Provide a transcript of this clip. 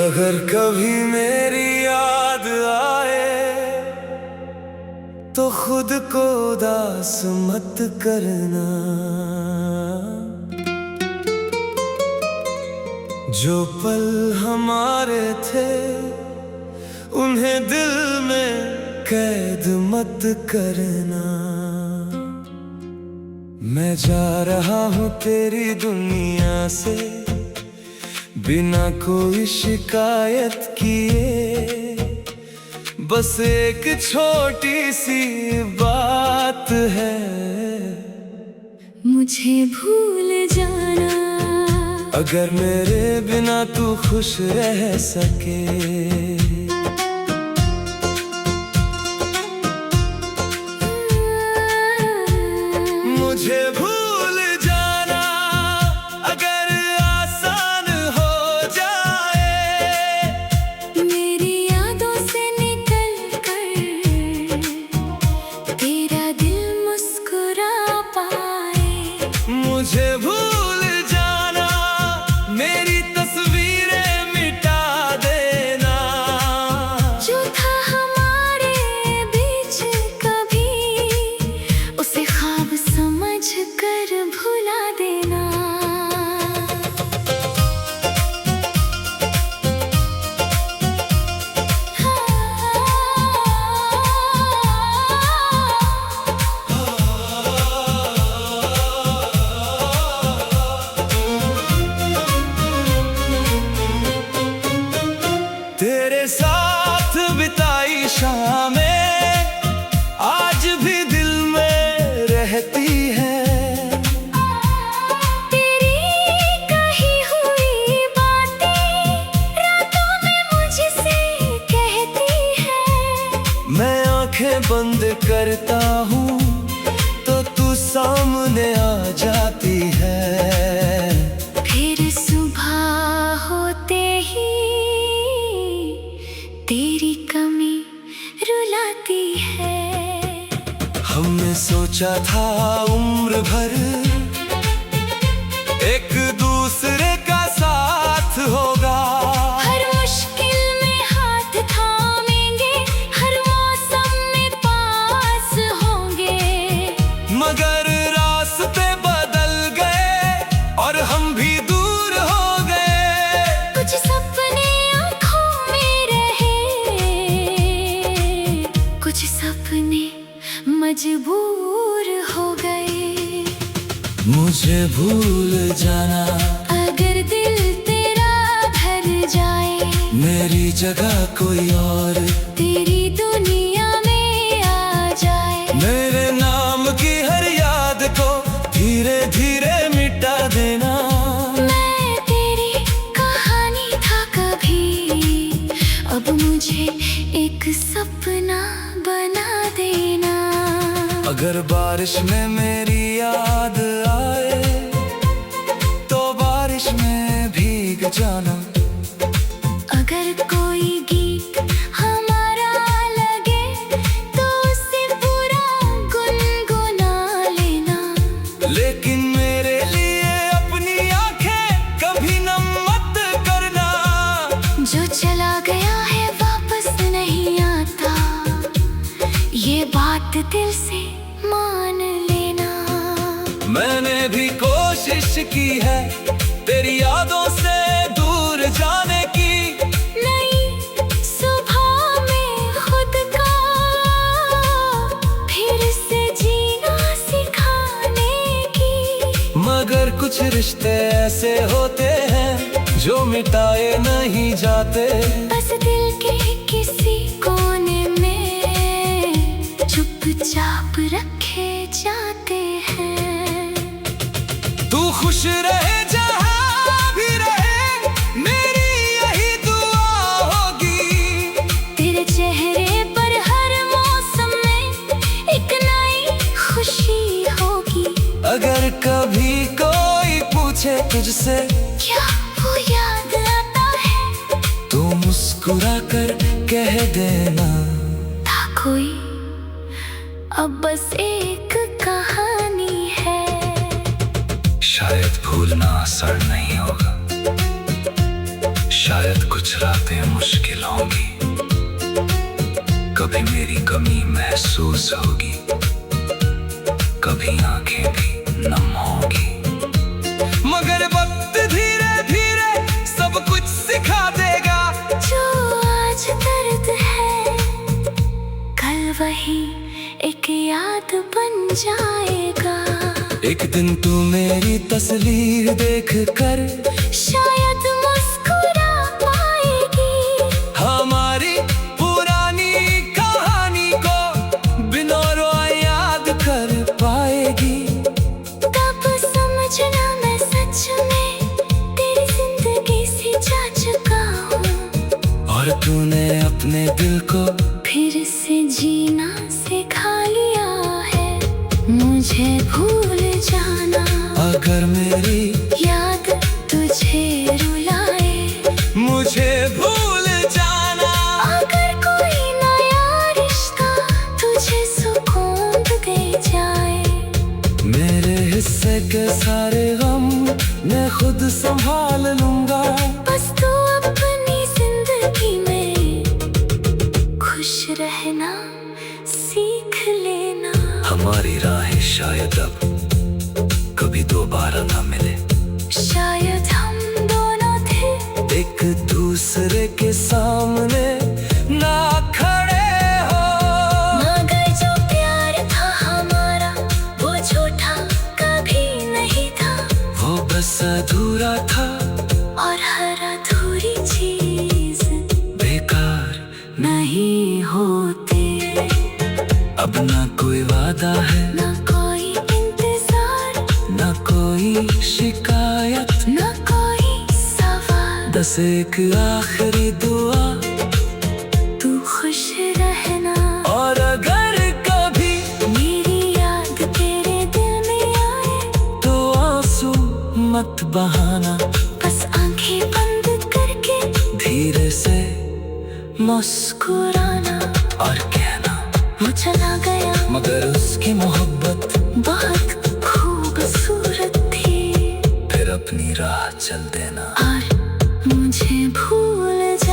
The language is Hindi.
अगर कभी मेरी याद आए तो खुद को उदास मत करना। जो पल हमारे थे उन्हें दिल में कैद मत करना। मैं जा रहा हूँ तेरी दुनिया से बिना कोई शिकायत किए। बस एक छोटी सी बात है, मुझे भूल जाना। अगर मेरे बिना तू खुश रह सके। मुझे भूल जाना अगर आसान हो जाए। मेरी यादों से निकल कर तेरा दिल मुस्कुरा पाए। मुझे भूल जाना मेरी तस्वीरें मिटा देना। जो था हमारे बीच कभी उसे ख्वाब समझ कर भुला देना। तेरे साथ बिताई शामें आज भी दिल में रहती है। तेरी कही हुई बातें रातों में मुझसे कहती है। मैं आंखें बंद करता हूँ तो तू सामने आ जाती है। फिर सुबह होते ही तेरी कमी रुलाती है। हमने सोचा था उम्र भर एक दूसरे का साथ होगा। हर मुश्किल में हाथ थामेंगे, हर मौसम में पास होंगे। मगर रास्ते बदल गए और हम भी दूर हो गए। कुछ सपने आँखों में रहे, कुछ सपने मजबूर हो गए। मुझे भूल जाना अगर दिल तेरा भर जाए, मेरी जगह कोई और तेरी दुनिया में आ जाए। मेरे नाम की हर याद को धीरे धीरे मिटा देना। मैं तेरी कहानी था कभी, अब मुझे एक सपना बना देना। अगर बारिश में मेरी याद आए तो बारिश में भीग जाना। अगर कोई गीत हमारा लगे तो उसे पूरा गुनगुना लेना। लेकिन मेरे लिए अपनी आंखें कभी नम मत करना। जो चला गया है वापस नहीं आता, ये बात दिल से मान लेना। मैंने भी कोशिश की है तेरी यादों से दूर जाने की। नई सुबह में खुद का फिर से जीना सिखाने की। मगर कुछ रिश्ते ऐसे होते हैं जो मिटाए नहीं जाते। बस दिल के किसी कोने में चुपचाप रखे जाते हैं। तू खुश रहे जहाँ भी रहे, मेरी यही दुआ होगी। तेरे चेहरे पर हर मौसम में एक नई खुशी होगी। अगर कभी कोई पूछे तुझसे क्या वो याद आता है, तो मुस्कुरा कर कह देना। था कोई अब बस एक कहानी है। भूलना आसान नहीं होगा। शायद कुछ रातें मुश्किल होंगी, कभी मेरी कमी महसूस होगी, कभी आंखें भी नम होगी, मगर वक्त धीरे धीरे सब कुछ सिखा देगा। जो आज दर्द है कल वही एक याद बन जाएगा। एक दिन तू मेरी तस्वीर देख कर शायद मुस्कुरा पाएगी, हमारी पुरानी कहानी को बिना रोए याद कर पाएगी। तब समझना मैं सच में तेरी जिंदगी से जा चुका हूँ, और तूने अपने दिल को फिर से जीना सिखा लिया है। मुझे भूल जाना अगर मेरी याद तुझे रुलाए, मुझे भूल जाना अगर कोई नया रिश्ता तुझे सुकून दे जाए। मेरे हिस्से के सारे गम मैं खुद संभाल लूंगा। बस तू अपनी जिंदगी में खुश रहना सीख लेना। हमारी राहें शायद अब कभी दोबारा ना मिले, शायद हम दोनों थे एक दूसरे के सामने ना खड़े हो, मगर जो प्यार था हमारा वो झूठा कभी नहीं था। वो बस अधूरा था और हर अधूरी चीज बेकार नहीं होती। अब ना कोई वादा है, ना कोई इंतजार, ना कोई शिकायत, ना कोई सवाल। बस एक आखिरी दुआ, तू खुश रहना। और अगर कभी मेरी याद तेरे दिल में आए तो आंसू मत बहाना, बस आंखें बंद करके धीरे से मुस्कुराना। और कहना वो चला गया मगर उसकी मोहब्बत बहुत खूबसूरत थी, फिर अपनी राह चल देना। और मुझे भूल जा